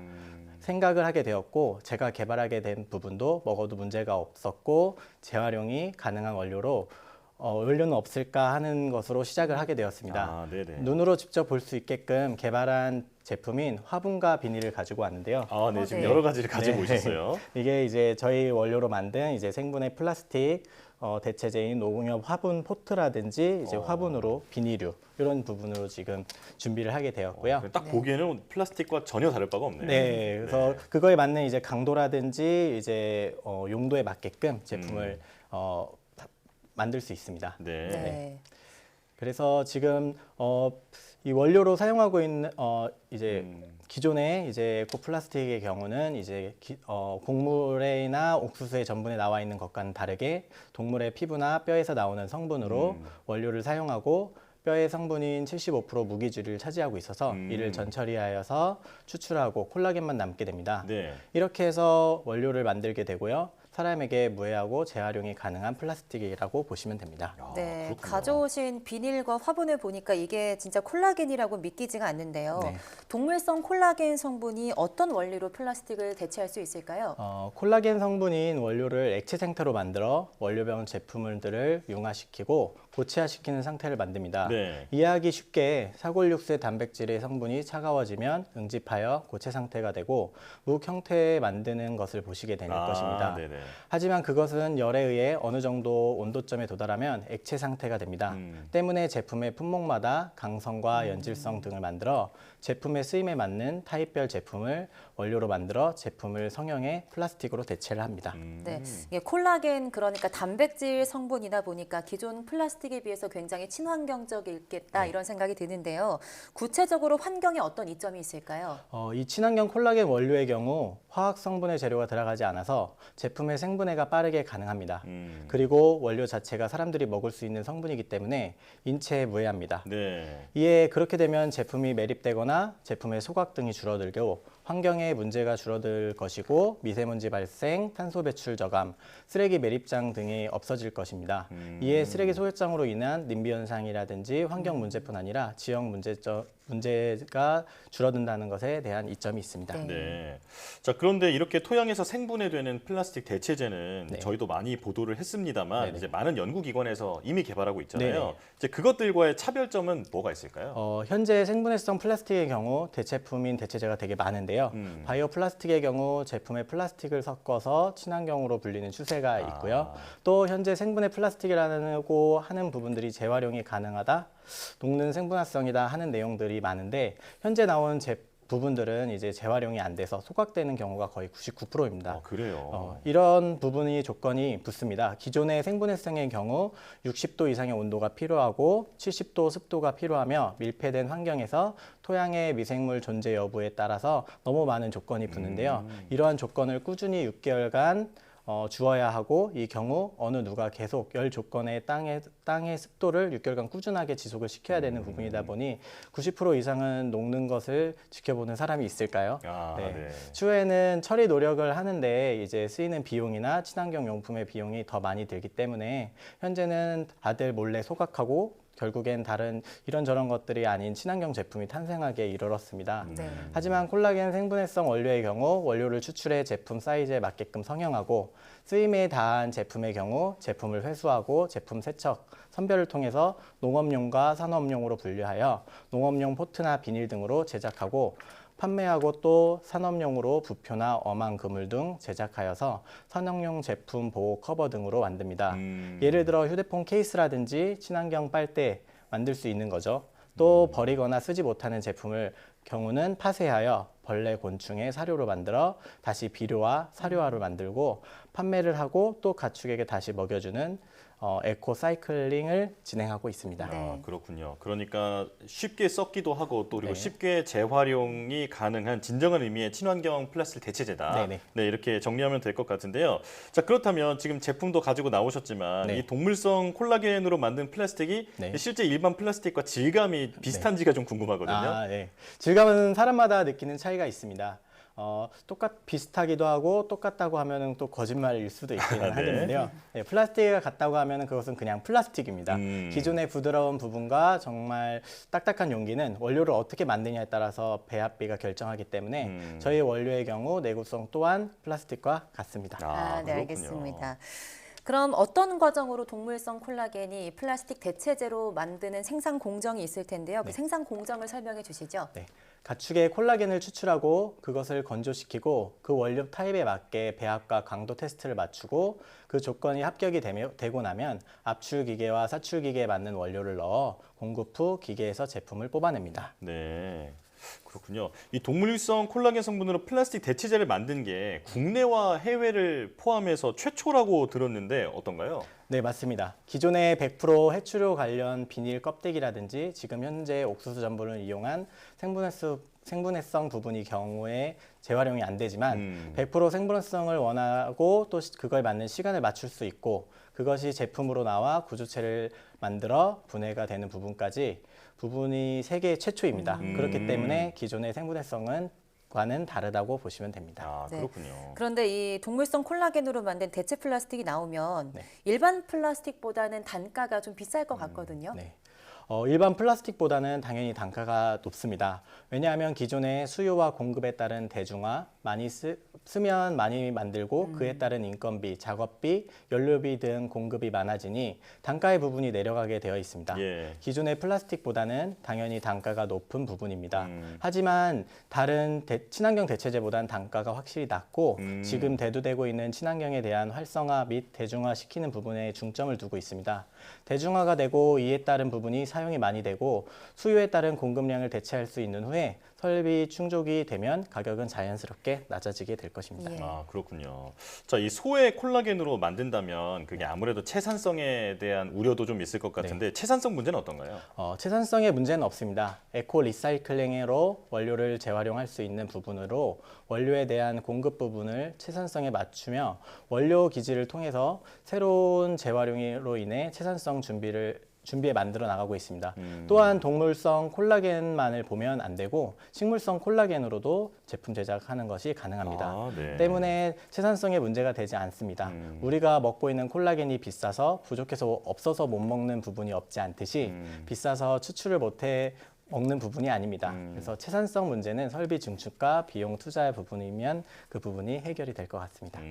생각을 하게 되었고 제가 개발하게 된 부분도 먹어도 문제가 없었고 재활용이 가능한 원료로 원료는 없을까 하는 것으로 시작을 하게 되었습니다. 눈으로 직접 볼 수 있게끔 개발한 제품인 화분과 비닐을 가지고 왔는데요. 네, 지금 여러 가지를 가지고 오셨어요. 이게 이제 저희 원료로 만든 이제 생분해 플라스틱 대체제인 농협 화분 포트라든지 이제 화분으로 비닐류 이런 부분으로 지금 준비를 하게 되었고요. 딱 보기에는 플라스틱과 전혀 다를 바가 없네요. 네, 그래서 그거에 맞는 이제 강도라든지 이제 용도에 맞게끔 제품을 만들 수 있습니다. 네. 그래서 지금 이 원료로 사용하고 있는 이제 기존의 이제 에코 플라스틱의 경우는 이제 곡물이나 옥수수의 전분에 나와 있는 것과는 다르게 동물의 피부나 뼈에서 나오는 성분으로 원료를 사용하고 뼈의 성분인 75% 무기질을 차지하고 있어서 이를 전처리하여서 추출하고 콜라겐만 남게 됩니다. 네. 이렇게 해서 원료를 만들게 되고요. 사람에게 무해하고 재활용이 가능한 플라스틱이라고 보시면 됩니다. 네, 가져오신 비닐과 화분을 보니까 이게 진짜 콜라겐이라고 믿기지가 않는데요. 네. 동물성 콜라겐 성분이 어떤 원리로 플라스틱을 대체할 수 있을까요? 콜라겐 성분인 원료를 액체 상태로 만들어 원료병 제품들을 융화시키고 고체화시키는 상태를 만듭니다. 네. 이해하기 쉽게 사골육수의 단백질의 성분이 차가워지면 응집하여 고체 상태가 되고 묵 형태에 만드는 것을 보시게 될 것입니다. 네네. 하지만 그것은 열에 의해 어느 정도 온도점에 도달하면 액체 상태가 됩니다. 때문에 제품의 품목마다 강성과 연질성 등을 만들어 제품의 쓰임에 맞는 타입별 제품을 원료로 만들어 제품을 성형해 플라스틱으로 대체를 합니다. 네, 이게 콜라겐 그러니까 단백질 성분이다 보니까 기존 플라스틱에 비해서 굉장히 친환경적이겠다 이런 생각이 드는데요. 구체적으로 환경에 어떤 이점이 있을까요? 이 친환경 콜라겐 원료의 경우 화학 성분의 재료가 들어가지 않아서 제품의 생분해가 빠르게 가능합니다. 그리고 원료 자체가 사람들이 먹을 수 있는 성분이기 때문에 인체에 무해합니다. 네. 이에 그렇게 되면 제품이 매립되거나 제품의 소각 등이 줄어들고 환경에 문제가 줄어들 것이고 미세먼지 발생, 탄소 배출 저감, 쓰레기 매립장 등이 없어질 것입니다. 이에 쓰레기 소각장으로 인한 님비 현상이라든지 환경 문제뿐 아니라 지역 문제가 줄어든다는 것에 대한 이점이 있습니다. 네. 자, 그런데 이렇게 토양에서 생분해되는 플라스틱 대체제는 저희도 많이 보도를 했습니다만 이제 많은 연구기관에서 이미 개발하고 있잖아요. 네네. 이제 그것들과의 차별점은 뭐가 있을까요? 현재 생분해성 플라스틱의 경우 대체품인 대체제가 되게 많은데요. 바이오 플라스틱의 경우 제품에 플라스틱을 섞어서 친환경으로 불리는 추세가 있고요. 또 현재 생분해 플라스틱이라고 하는 부분들이 재활용이 가능하다, 녹는 생분화성이다 하는 내용들이 많은데 현재 나온 부분들은 이제 재활용이 안 돼서 소각되는 경우가 거의 99%입니다. 그래요? 이런 부분이 조건이 붙습니다. 기존의 생분해성의 경우 60도 이상의 온도가 필요하고 70도 습도가 필요하며 밀폐된 환경에서 토양의 미생물 존재 여부에 따라서 너무 많은 조건이 붙는데요. 이러한 조건을 꾸준히 6개월간 주어야 하고 이 경우 어느 누가 계속 열 조건의 땅에 땅의 습도를 6개월간 꾸준하게 지속을 시켜야 되는 부분이다 보니 90% 이상은 녹는 것을 지켜보는 사람이 있을까요? 네. 추후에는 처리 노력을 하는데 이제 쓰이는 비용이나 친환경 용품의 비용이 더 많이 들기 때문에 현재는 다들 몰래 소각하고 결국엔 다른 이런저런 것들이 아닌 친환경 제품이 탄생하게 이르렀습니다. 하지만 콜라겐 생분해성 원료의 경우 원료를 추출해 제품 사이즈에 맞게끔 성형하고 쓰임에 다한 제품의 경우 제품을 회수하고 제품 세척, 선별을 통해서 농업용과 산업용으로 분류하여 농업용 포트나 비닐 등으로 제작하고 판매하고 또 산업용으로 부표나 엄한 그물 등 제작하여서 산업용 제품 보호 커버 등으로 만듭니다. 예를 들어 휴대폰 케이스라든지 친환경 빨대 만들 수 있는 거죠. 또 버리거나 쓰지 못하는 제품을 경우는 파쇄하여 벌레, 곤충의 사료로 만들어 다시 비료와 사료화로 만들고 판매를 하고 또 가축에게 다시 먹여주는 에코 사이클링을 진행하고 있습니다. 아, 그렇군요. 그러니까 쉽게 썩기도 하고 또 그리고 쉽게 재활용이 가능한 진정한 의미의 친환경 플라스틱 대체제다. 네, 이렇게 정리하면 될 것 같은데요. 자, 그렇다면 지금 제품도 가지고 나오셨지만 이 동물성 콜라겐으로 만든 플라스틱이 실제 일반 플라스틱과 질감이 비슷한지가 좀 궁금하거든요. 질감은 사람마다 느끼는 차이가 있습니다. 비슷하기도 하고 똑같다고 하면은 또 거짓말일 수도 있기는 하겠는데요. 플라스틱이 같다고 하면은 그것은 그냥 플라스틱입니다. 기존의 부드러운 부분과 정말 딱딱한 용기는 원료를 어떻게 만드냐에 따라서 배합비가 결정하기 때문에 저희 원료의 경우 내구성 또한 플라스틱과 같습니다. 네, 알겠습니다. 그럼 어떤 과정으로 동물성 콜라겐이 플라스틱 대체제로 만드는 생산 공정이 있을 텐데요. 그 생산 공정을 설명해 주시죠. 가축의 콜라겐을 추출하고 그것을 건조시키고 그 원료 타입에 맞게 배합과 강도 테스트를 맞추고 그 조건이 합격이 되고 나면 압출기계와 사출기계에 맞는 원료를 넣어 공급 후 기계에서 제품을 뽑아냅니다. 네. 그렇군요. 이 동물성 콜라겐 성분으로 플라스틱 대체제를 만든 게 국내와 해외를 포함해서 최초라고 들었는데 어떤가요? 네, 맞습니다. 기존의 100% 해추료 관련 비닐 껍데기라든지 지금 현재 옥수수 전분을 이용한 생분해성 부분이 경우에 재활용이 안 되지만 100% 생분해성을 원하고 또 그걸 맞는 시간을 맞출 수 있고 그것이 제품으로 나와 구조체를 만들어 분해가 되는 부분이 세계 최초입니다. 그렇기 때문에 기존의 생분해성은 과는 다르다고 보시면 됩니다. 그렇군요. 그런데 이 동물성 콜라겐으로 만든 대체 플라스틱이 나오면 일반 플라스틱보다는 단가가 좀 비쌀 것 같거든요. 일반 플라스틱보다는 당연히 단가가 높습니다. 왜냐하면 기존의 수요와 공급에 따른 대중화, 많이 쓰면 많이 만들고 그에 따른 인건비, 작업비, 연료비 등 공급이 많아지니 단가의 부분이 내려가게 되어 있습니다. 기존의 플라스틱보다는 당연히 단가가 높은 부분입니다. 하지만 다른 친환경 대체제보다는 단가가 확실히 낮고 지금 대두되고 있는 친환경에 대한 활성화 및 대중화시키는 부분에 중점을 두고 있습니다. 대중화가 되고 이에 따른 부분이 사용이 많이 되고 수요에 따른 공급량을 대체할 수 있는 후에 설비 충족이 되면 가격은 자연스럽게 낮아지게 될 것입니다. 아, 그렇군요. 자, 이 소의 콜라겐으로 만든다면 그게 아무래도 채산성에 대한 우려도 좀 있을 것 같은데 채산성 문제는 어떤가요? 채산성의 문제는 없습니다. 에코 리사이클링으로 원료를 재활용할 수 있는 부분으로 원료에 대한 공급 부분을 채산성에 맞추며 원료 기지를 통해서 새로운 재활용으로 인해 채산성 준비에 만들어 나가고 있습니다. 또한 동물성 콜라겐만을 보면 안 되고 식물성 콜라겐으로도 제품 제작하는 것이 가능합니다. 때문에 채산성에 문제가 되지 않습니다. 우리가 먹고 있는 콜라겐이 비싸서 부족해서 없어서 못 먹는 부분이 없지 않듯이 비싸서 추출을 못해 먹는 부분이 아닙니다. 그래서 채산성 문제는 설비 증축과 비용 투자 부분이면 그 부분이 해결이 될 것 같습니다.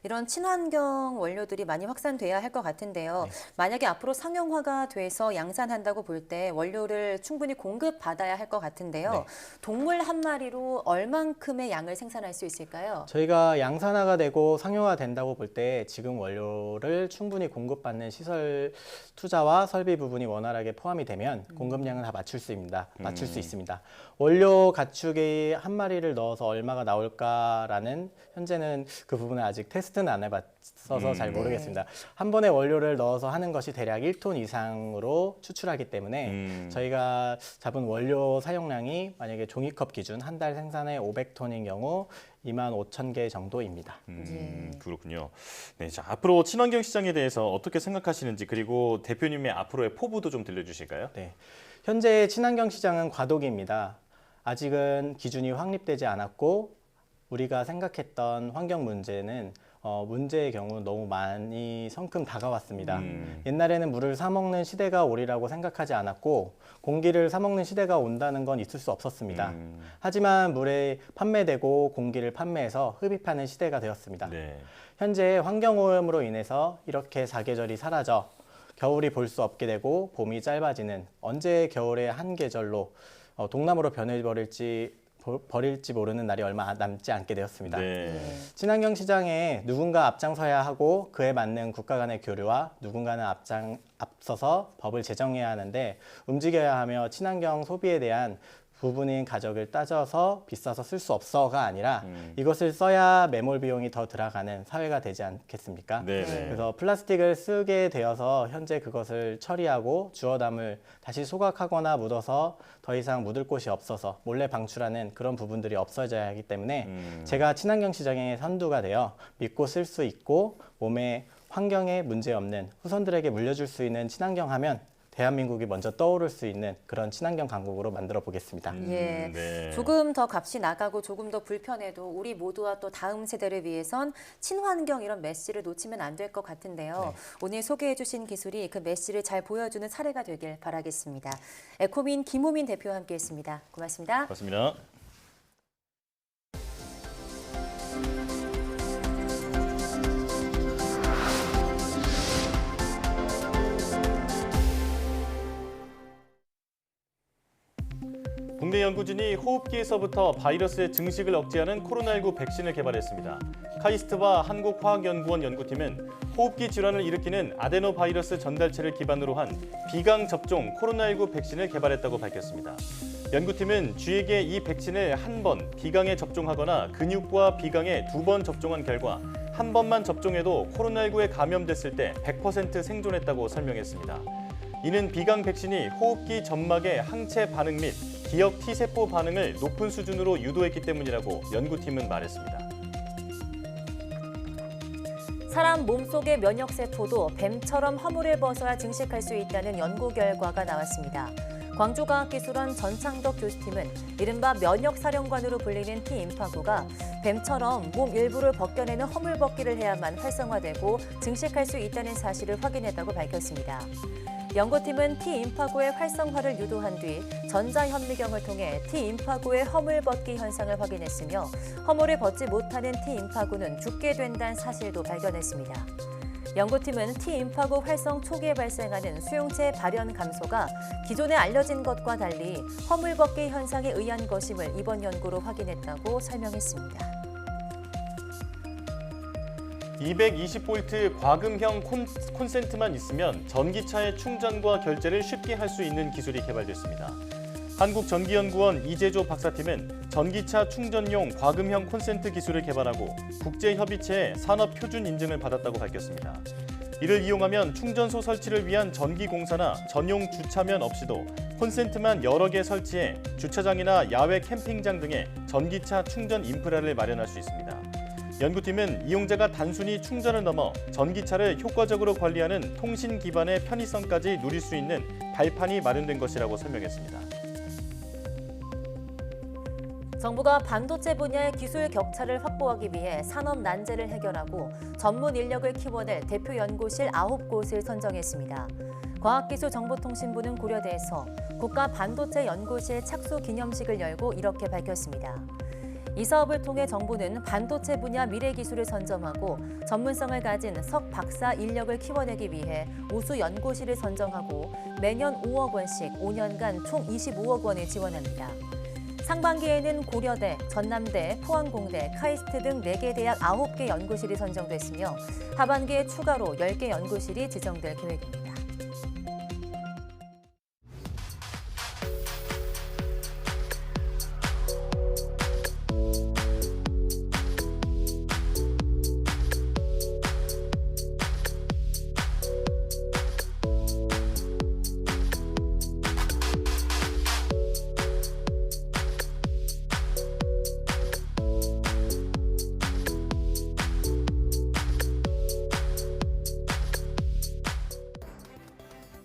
이런 친환경 원료들이 많이 확산돼야 할 것 같은데요. 만약에 앞으로 상용화가 돼서 양산한다고 볼 때 원료를 충분히 공급받아야 할 것 같은데요. 동물 한 마리로 얼만큼의 양을 생산할 수 있을까요? 저희가 양산화가 되고 상용화 된다고 볼 때 지금 원료를 충분히 공급받는 시설 투자와 설비 부분이 원활하게 포함이 되면 공급량은 다 맞출 수 있습니다. 원료 가축이 한 마리를 넣어서 얼마가 나올까라는 현재는 그 부분을 아직 테스트는 안 해봤어서 잘 모르겠습니다. 한 번에 원료를 넣어서 하는 것이 대략 1톤 이상으로 추출하기 때문에 저희가 잡은 원료 사용량이 만약에 종이컵 기준 한 달 생산에 500톤인 경우 25,000개 정도입니다. 그렇군요. 네, 자, 앞으로 친환경 시장에 대해서 어떻게 생각하시는지 그리고 대표님의 앞으로의 포부도 좀 들려주실까요? 네, 현재 친환경 시장은 과도기입니다. 아직은 기준이 확립되지 않았고 우리가 생각했던 환경 문제는 문제의 경우 너무 많이 성큼 다가왔습니다. 옛날에는 물을 사 먹는 시대가 오리라고 생각하지 않았고 공기를 사 먹는 시대가 온다는 건 있을 수 없었습니다. 하지만 물에 판매되고 공기를 판매해서 흡입하는 시대가 되었습니다. 네. 현재 환경오염으로 인해서 이렇게 사계절이 사라져 겨울이 볼 수 없게 되고 봄이 짧아지는 언제 겨울의 한 계절로 동남으로 버릴지 모르는 날이 얼마 남지 않게 되었습니다. 네. 친환경 시장에 누군가 앞장서야 하고 그에 맞는 국가 간의 교류와 누군가는 앞서서 법을 제정해야 하는데 움직여야 하며 친환경 소비에 대한 부분인 가격을 따져서 비싸서 쓸 수 없어가 아니라 이것을 써야 매몰 비용이 더 들어가는 사회가 되지 않겠습니까? 네네. 그래서 플라스틱을 쓰게 되어서 현재 그것을 처리하고 주워담을 다시 소각하거나 묻어서 더 이상 묻을 곳이 없어서 몰래 방출하는 그런 부분들이 없어져야 하기 때문에 제가 친환경 시장의 선두가 되어 믿고 쓸 수 있고 몸에 환경에 문제 없는 후손들에게 물려줄 수 있는 친환경 하면 대한민국이 먼저 떠오를 수 있는 그런 친환경 강국으로 만들어 보겠습니다. 예, 네. 조금 더 값이 나가고 조금 더 불편해도 우리 모두와 또 다음 세대를 위해선 친환경 이런 메시를 놓치면 안 될 것 같은데요. 오늘 소개해 주신 기술이 그 메시를 잘 보여주는 사례가 되길 바라겠습니다. 에코민 김호민 대표와 함께했습니다. 고맙습니다. 고맙습니다. 국내 연구진이 호흡기에서부터 바이러스의 증식을 억제하는 코로나19 백신을 개발했습니다. 카이스트와 한국화학연구원 연구팀은 호흡기 질환을 일으키는 아데노바이러스 전달체를 기반으로 한 비강 접종 코로나19 백신을 개발했다고 밝혔습니다. 연구팀은 쥐에게 이 백신을 한 번 비강에 접종하거나 근육과 비강에 2번 접종한 결과 한 번만 접종해도 코로나19에 감염됐을 때 100% 생존했다고 설명했습니다. 이는 비강 백신이 호흡기 점막의 항체 반응 및 기억 T세포 반응을 높은 수준으로 유도했기 때문이라고 연구팀은 말했습니다. 사람 몸속의 면역세포도 뱀처럼 허물을 벗어야 증식할 수 있다는 연구 결과가 나왔습니다. 광주과학기술원 전창덕 교수팀은 이른바 면역사령관으로 불리는 T임파구가 뱀처럼 몸 일부를 벗겨내는 허물벗기를 해야만 활성화되고 증식할 수 있다는 사실을 확인했다고 밝혔습니다. 연구팀은 T임파구의 활성화를 유도한 뒤 전자현미경을 통해 T임파구의 허물벗기 현상을 확인했으며 허물을 벗지 못하는 T임파구는 죽게 된다는 사실도 발견했습니다. 연구팀은 T임파구 활성 초기에 발생하는 수용체 발현 감소가 기존에 알려진 것과 달리 허물벗기 현상에 의한 것임을 이번 연구로 확인했다고 설명했습니다. 220V 과금형 콘센트만 있으면 전기차의 충전과 결제를 쉽게 할 수 있는 기술이 개발됐습니다. 한국전기연구원 이재조 박사팀은 전기차 충전용 과금형 콘센트 기술을 개발하고 국제협의체의 산업표준 인증을 받았다고 밝혔습니다. 이를 이용하면 충전소 설치를 위한 전기공사나 전용 주차면 없이도 콘센트만 여러 개 설치해 주차장이나 야외 캠핑장 등의 전기차 충전 인프라를 마련할 수 있습니다. 연구팀은 이용자가 단순히 충전을 넘어 전기차를 효과적으로 관리하는 통신 기반의 편의성까지 누릴 수 있는 발판이 마련된 것이라고 설명했습니다. 정부가 반도체 분야의 기술 격차를 확보하기 위해 산업 난제를 해결하고 전문 인력을 키워낼 대표 연구실 9곳을 선정했습니다. 과학기술정보통신부는 고려대에서 국가 반도체 연구실 착수 기념식을 열고 이렇게 밝혔습니다. 이 사업을 통해 정부는 반도체 분야 미래 기술을 선점하고 전문성을 가진 석 박사 인력을 키워내기 위해 우수 연구실을 선정하고 매년 5억 원씩 5년간 총 25억 원을 지원합니다. 상반기에는 고려대, 전남대, 포항공대, 카이스트 등 4개 대학 9개 연구실이 선정됐으며 하반기에 추가로 10개 연구실이 지정될 계획입니다.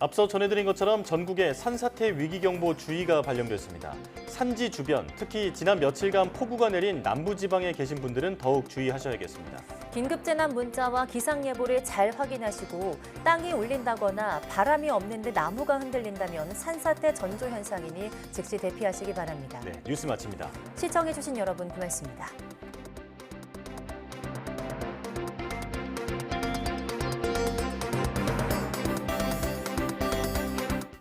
앞서 전해드린 것처럼 전국에 산사태 위기경보 주의가 발령됐습니다. 산지 주변, 특히 지난 며칠간 폭우가 내린 남부지방에 계신 분들은 더욱 주의하셔야겠습니다. 긴급재난 문자와 기상예보를 잘 확인하시고 땅이 울린다거나 바람이 없는데 나무가 흔들린다면 산사태 전조 현상이니 즉시 대피하시기 바랍니다. 네, 뉴스 마칩니다. 시청해주신 여러분 고맙습니다.